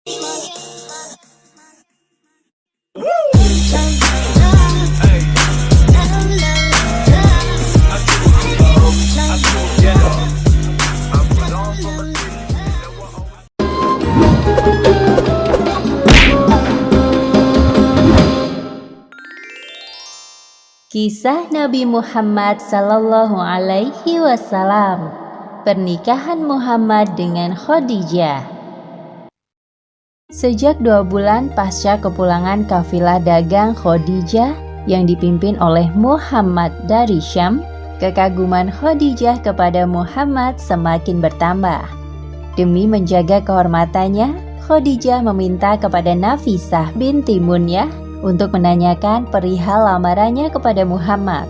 Kisah Nabi Muhammad Sallallahu Alaihi Wasallam. Pernikahan Muhammad dengan Khadijah. Sejak 2 bulan pasca kepulangan kafilah dagang Khadijah yang dipimpin oleh Muhammad dari Syam, kekaguman Khadijah kepada Muhammad semakin bertambah. Demi menjaga kehormatannya, Khadijah meminta kepada Nafisah binti Munyah untuk menanyakan perihal lamarannya kepada Muhammad.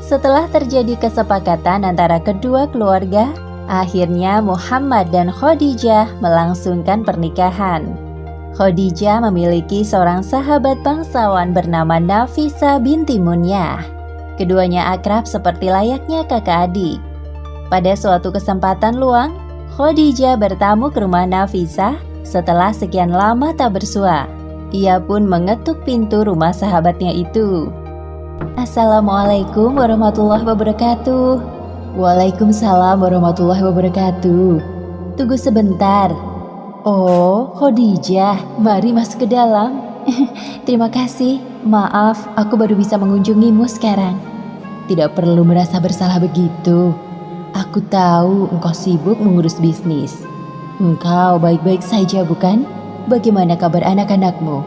Setelah terjadi kesepakatan antara kedua keluarga, akhirnya Muhammad dan Khadijah melangsungkan pernikahan. Khadijah memiliki seorang sahabat bangsawan bernama Nafisah binti Munyah. Keduanya akrab seperti layaknya kakak adik. Pada suatu kesempatan luang, Khadijah bertamu ke rumah Nafisah setelah sekian lama tak bersua. Ia pun mengetuk pintu rumah sahabatnya itu. Assalamualaikum warahmatullahi wabarakatuh. Waalaikumsalam warahmatullahi wabarakatuh. Tunggu sebentar. Oh, Khadijah, mari masuk ke dalam. Terima kasih. Maaf, aku baru bisa mengunjungimu sekarang. Tidak perlu merasa bersalah begitu. Aku tahu engkau sibuk mengurus bisnis. Engkau baik-baik saja, bukan? Bagaimana kabar anak-anakmu?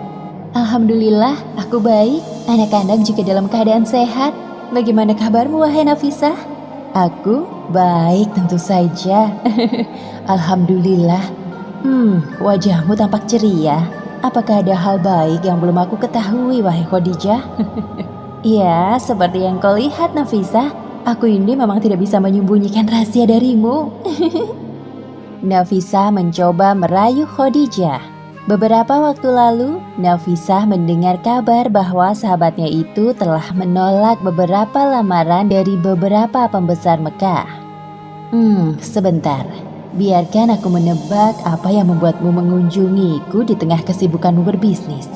Alhamdulillah, aku baik. Anak-anak juga dalam keadaan sehat. Bagaimana kabarmu, wahai Nafisah? Aku baik tentu saja. Alhamdulillah. Wajahmu tampak ceria. Apakah ada hal baik yang belum aku ketahui, wahai Khadijah? Iya, seperti yang kau lihat, Nafisah. Aku ini memang tidak bisa menyembunyikan rahasia darimu. Nafisah mencoba merayu Khadijah. Beberapa waktu lalu, Nafisah mendengar kabar bahwa sahabatnya itu telah menolak beberapa lamaran dari beberapa pembesar Mekah. Sebentar. Biarkan aku menebak apa yang membuatmu mengunjungiku di tengah kesibukanmu berbisnis.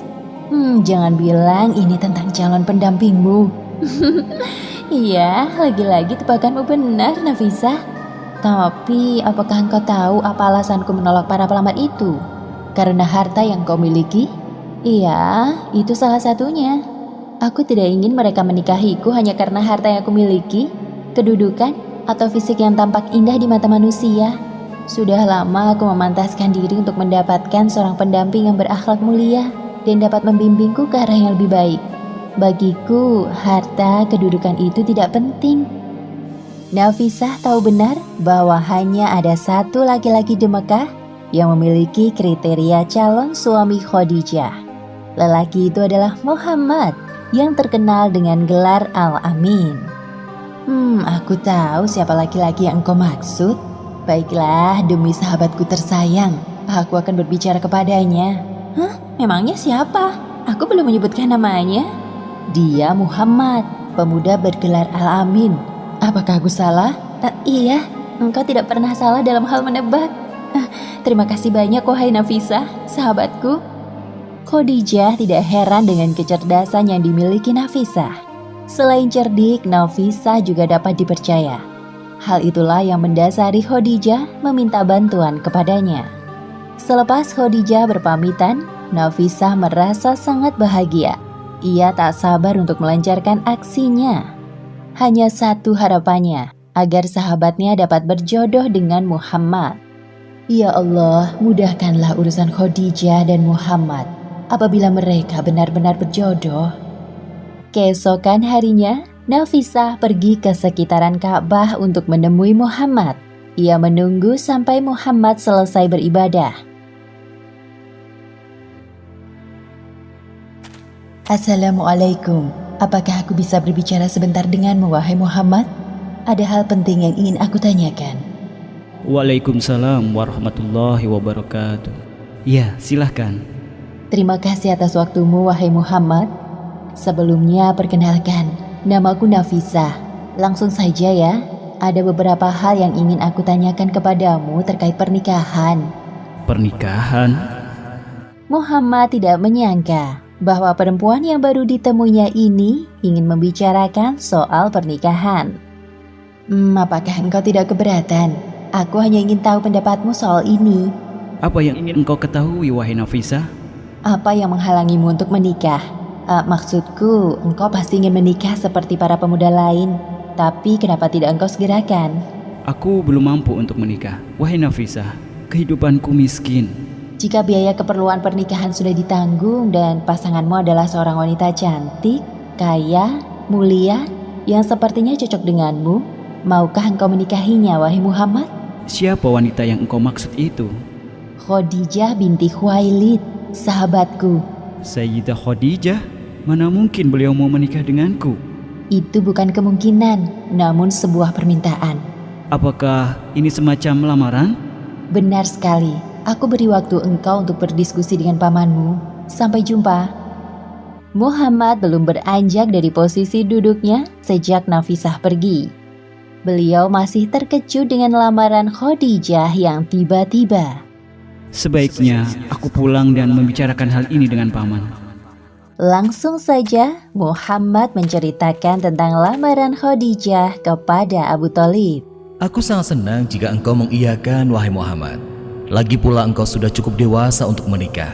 Jangan bilang ini tentang calon pendampingmu. Iya, lagi-lagi tebakanmu benar, Nafisah. Tapi, apakah engkau tahu apa alasanku menolak para pelamar itu? Karena harta yang kau miliki? Iya, itu salah satunya. Aku tidak ingin mereka menikahiku hanya karena harta yang aku miliki, kedudukan, atau fisik yang tampak indah di mata manusia. Sudah lama aku memantaskan diri untuk mendapatkan seorang pendamping yang berakhlak mulia dan dapat membimbingku ke arah yang lebih baik. Bagiku, harta kedudukan itu tidak penting. Nafisah tahu benar bahwa hanya ada satu laki-laki di Mekah yang memiliki kriteria calon suami Khadijah. Lelaki itu adalah Muhammad yang terkenal dengan gelar Al-Amin. Aku tahu siapa laki-laki yang engkau maksud. Baiklah, demi sahabatku tersayang, aku akan berbicara kepadanya. Memangnya siapa? Aku belum menyebutkan namanya. Dia Muhammad, pemuda bergelar Al-Amin. Apakah aku salah? Iya, engkau tidak pernah salah dalam hal menebak. Terima kasih banyak, wahai Nafisah, sahabatku. Khadijah tidak heran dengan kecerdasan yang dimiliki Nafisah. Selain cerdik, Nafisah juga dapat dipercaya. Hal itulah yang mendasari Khadijah meminta bantuan kepadanya. Selepas Khadijah berpamitan, Nafisah merasa sangat bahagia. Ia tak sabar untuk melancarkan aksinya. Hanya satu harapannya, agar sahabatnya dapat berjodoh dengan Muhammad. Ya Allah, mudahkanlah urusan Khadijah dan Muhammad apabila mereka benar-benar berjodoh. Keesokan harinya, Nafisah pergi ke sekitaran Ka'bah untuk menemui Muhammad. Ia menunggu sampai Muhammad selesai beribadah. Assalamualaikum. Apakah aku bisa berbicara sebentar denganmu, wahai Muhammad? Ada hal penting yang ingin aku tanyakan. Waalaikumsalam warahmatullahi wabarakatuh. Ya, silahkan. Terima kasih atas waktumu, wahai Muhammad. Sebelumnya perkenalkan, namaku Nafisah. Langsung saja ya, ada beberapa hal yang ingin aku tanyakan kepadamu terkait pernikahan. Pernikahan? Muhammad tidak menyangka bahwa perempuan yang baru ditemuinya ini ingin membicarakan soal pernikahan. Apakah engkau tidak keberatan? Aku hanya ingin tahu pendapatmu soal ini. Apa yang ingin engkau ketahui, wahai Nafisah? Apa yang menghalangimu untuk menikah? Maksudku, engkau pasti ingin menikah seperti para pemuda lain. Tapi kenapa tidak engkau segerakan? Aku belum mampu untuk menikah, wahai Nafisah. Kehidupanku miskin. Jika biaya keperluan pernikahan sudah ditanggung dan pasanganmu adalah seorang wanita cantik, kaya, mulia, yang sepertinya cocok denganmu, maukah engkau menikahinya, wahai Muhammad? Siapa wanita yang engkau maksud itu? Khadijah binti Khuwailid, sahabatku. Sayyidah Khadijah? Mana mungkin beliau mau menikah denganku? Itu bukan kemungkinan, namun sebuah permintaan. Apakah ini semacam lamaran? Benar sekali. Aku beri waktu engkau untuk berdiskusi dengan pamanmu. Sampai jumpa. Muhammad belum beranjak dari posisi duduknya sejak Nafisah pergi. Beliau masih terkejut dengan lamaran Khadijah yang tiba-tiba. Sebaiknya aku pulang dan membicarakan hal ini dengan paman. Langsung saja Muhammad menceritakan tentang lamaran Khadijah kepada Abu Thalib. Aku sangat senang jika engkau mengiyakan, wahai Muhammad. Lagi pula engkau sudah cukup dewasa untuk menikah.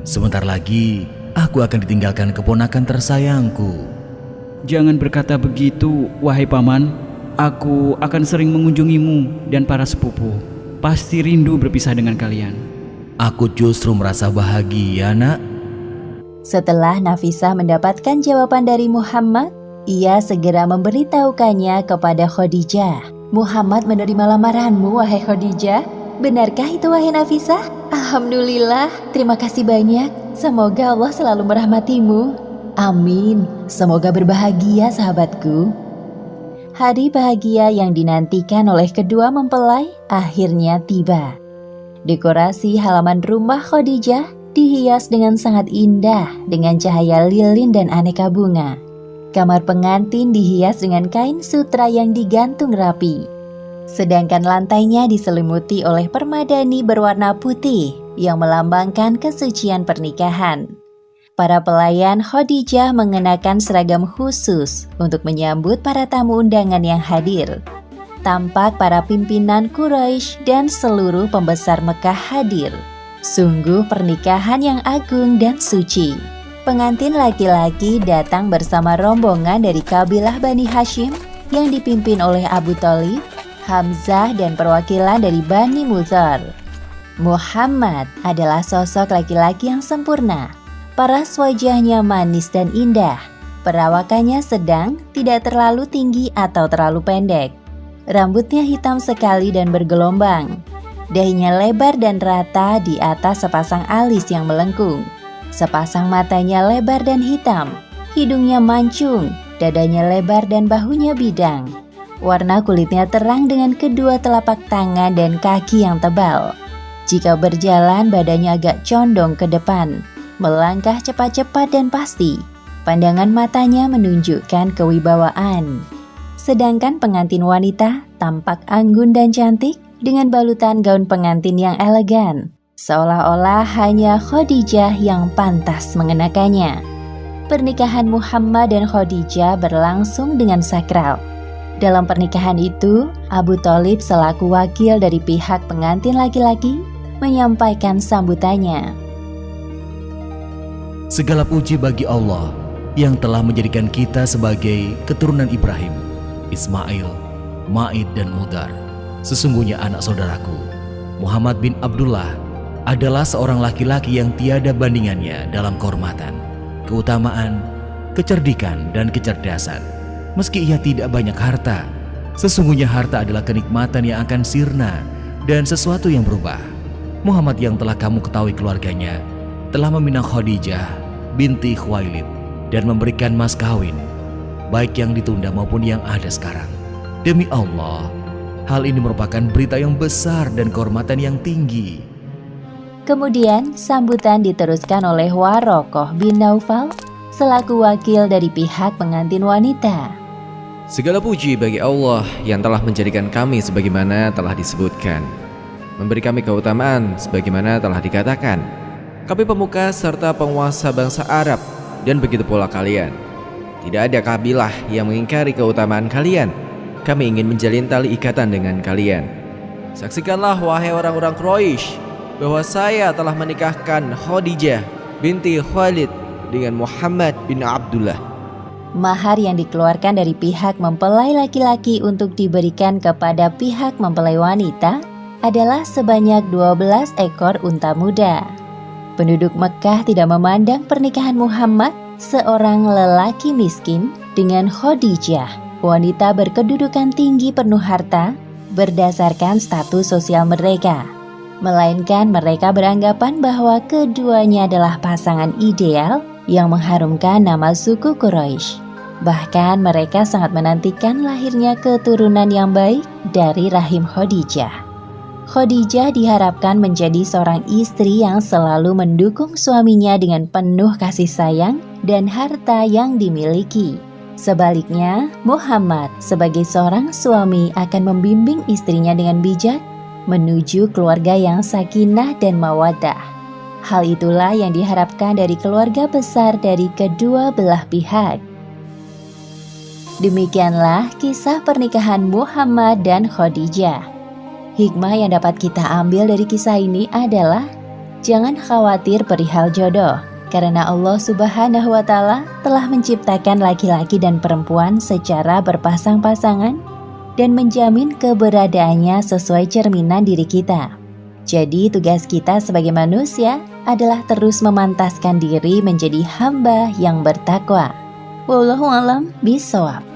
Sebentar lagi aku akan ditinggalkan keponakan tersayangku. Jangan berkata begitu, wahai paman. Aku akan sering mengunjungimu dan para sepupu. Pasti rindu berpisah dengan kalian. Aku justru merasa bahagia, nak. Setelah Nafisah mendapatkan jawaban dari Muhammad, ia segera memberitahukannya kepada Khadijah. Muhammad menerima lamaranmu, wahai Khadijah. Benarkah itu, wahai Nafisah? Alhamdulillah, terima kasih banyak. Semoga Allah selalu merahmatimu. Amin. Semoga berbahagia, sahabatku. Hari bahagia yang dinantikan oleh kedua mempelai akhirnya tiba. Dekorasi halaman rumah Khadijah dihias dengan sangat indah dengan cahaya lilin dan aneka bunga. Kamar pengantin dihias dengan kain sutra yang digantung rapi. Sedangkan lantainya diselimuti oleh permadani berwarna putih yang melambangkan kesucian pernikahan. Para pelayan Khadijah mengenakan seragam khusus untuk menyambut para tamu undangan yang hadir. Tampak para pimpinan Quraisy dan seluruh pembesar Mekah hadir. Sungguh pernikahan yang agung dan suci. Pengantin laki-laki datang bersama rombongan dari kabilah Bani Hashim yang dipimpin oleh Abu Thalib, Hamzah, dan perwakilan dari Bani Mudhar. Muhammad adalah sosok laki-laki yang sempurna. Paras wajahnya manis dan indah. Perawakannya sedang, tidak terlalu tinggi atau terlalu pendek. Rambutnya hitam sekali dan bergelombang. Dahinya lebar dan rata di atas sepasang alis yang melengkung. Sepasang matanya lebar dan hitam. Hidungnya mancung, dadanya lebar dan bahunya bidang. Warna kulitnya terang dengan kedua telapak tangan dan kaki yang tebal. Jika berjalan, badannya agak condong ke depan, melangkah cepat-cepat dan pasti. Pandangan matanya menunjukkan kewibawaan. Sedangkan pengantin wanita tampak anggun dan cantik dengan balutan gaun pengantin yang elegan, seolah-olah hanya Khadijah yang pantas mengenakannya. Pernikahan Muhammad dan Khadijah berlangsung dengan sakral. Dalam pernikahan itu, Abu Thalib selaku wakil dari pihak pengantin laki-laki menyampaikan sambutannya. Segala puji bagi Allah yang telah menjadikan kita sebagai keturunan Ibrahim, Ismail, Ma'id, dan Mudhar. Sesungguhnya anak saudaraku, Muhammad bin Abdullah, adalah seorang laki-laki yang tiada bandingannya dalam kehormatan, keutamaan, kecerdikan, dan kecerdasan. Meski ia tidak banyak harta, sesungguhnya harta adalah kenikmatan yang akan sirna dan sesuatu yang berubah. Muhammad yang telah kamu ketahui keluarganya telah meminang Khadijah binti Khuwailid dan memberikan mas kawin, baik yang ditunda maupun yang ada sekarang. Demi Allah, hal ini merupakan berita yang besar dan kehormatan yang tinggi. Kemudian sambutan diteruskan oleh Warokoh bin Naufal selaku wakil dari pihak pengantin wanita. Segala puji bagi Allah yang telah menjadikan kami sebagaimana telah disebutkan, memberi kami keutamaan sebagaimana telah dikatakan, kami pemuka serta penguasa bangsa Arab, dan begitu pula kalian. Tidak ada kabilah yang mengingkari keutamaan kalian. Kami ingin menjalin tali ikatan dengan kalian. Saksikanlah wahai orang-orang Quraisy bahwa saya telah menikahkan Khadijah binti Khalid dengan Muhammad bin Abdullah. Mahar yang dikeluarkan dari pihak mempelai laki-laki untuk diberikan kepada pihak mempelai wanita adalah sebanyak 12 ekor unta muda. Penduduk Mekah tidak memandang pernikahan Muhammad, seorang lelaki miskin, dengan Khadijah, wanita berkedudukan tinggi penuh harta, berdasarkan status sosial mereka. Melainkan mereka beranggapan bahwa keduanya adalah pasangan ideal yang mengharumkan nama suku Quraisy. Bahkan mereka sangat menantikan lahirnya keturunan yang baik dari rahim Khadijah. Khadijah diharapkan menjadi seorang istri yang selalu mendukung suaminya dengan penuh kasih sayang dan harta yang dimiliki. Sebaliknya, Muhammad sebagai seorang suami akan membimbing istrinya dengan bijak menuju keluarga yang sakinah dan mawaddah. Hal itulah yang diharapkan dari keluarga besar dari kedua belah pihak. Demikianlah kisah pernikahan Muhammad dan Khadijah. Hikmah yang dapat kita ambil dari kisah ini adalah jangan khawatir perihal jodoh, karena Allah Subhanahu wa Ta'ala telah menciptakan laki-laki dan perempuan secara berpasang-pasangan dan menjamin keberadaannya sesuai cerminan diri kita. Jadi tugas kita sebagai manusia adalah terus memantaskan diri menjadi hamba yang bertakwa. Wallahu a'lam bishawab.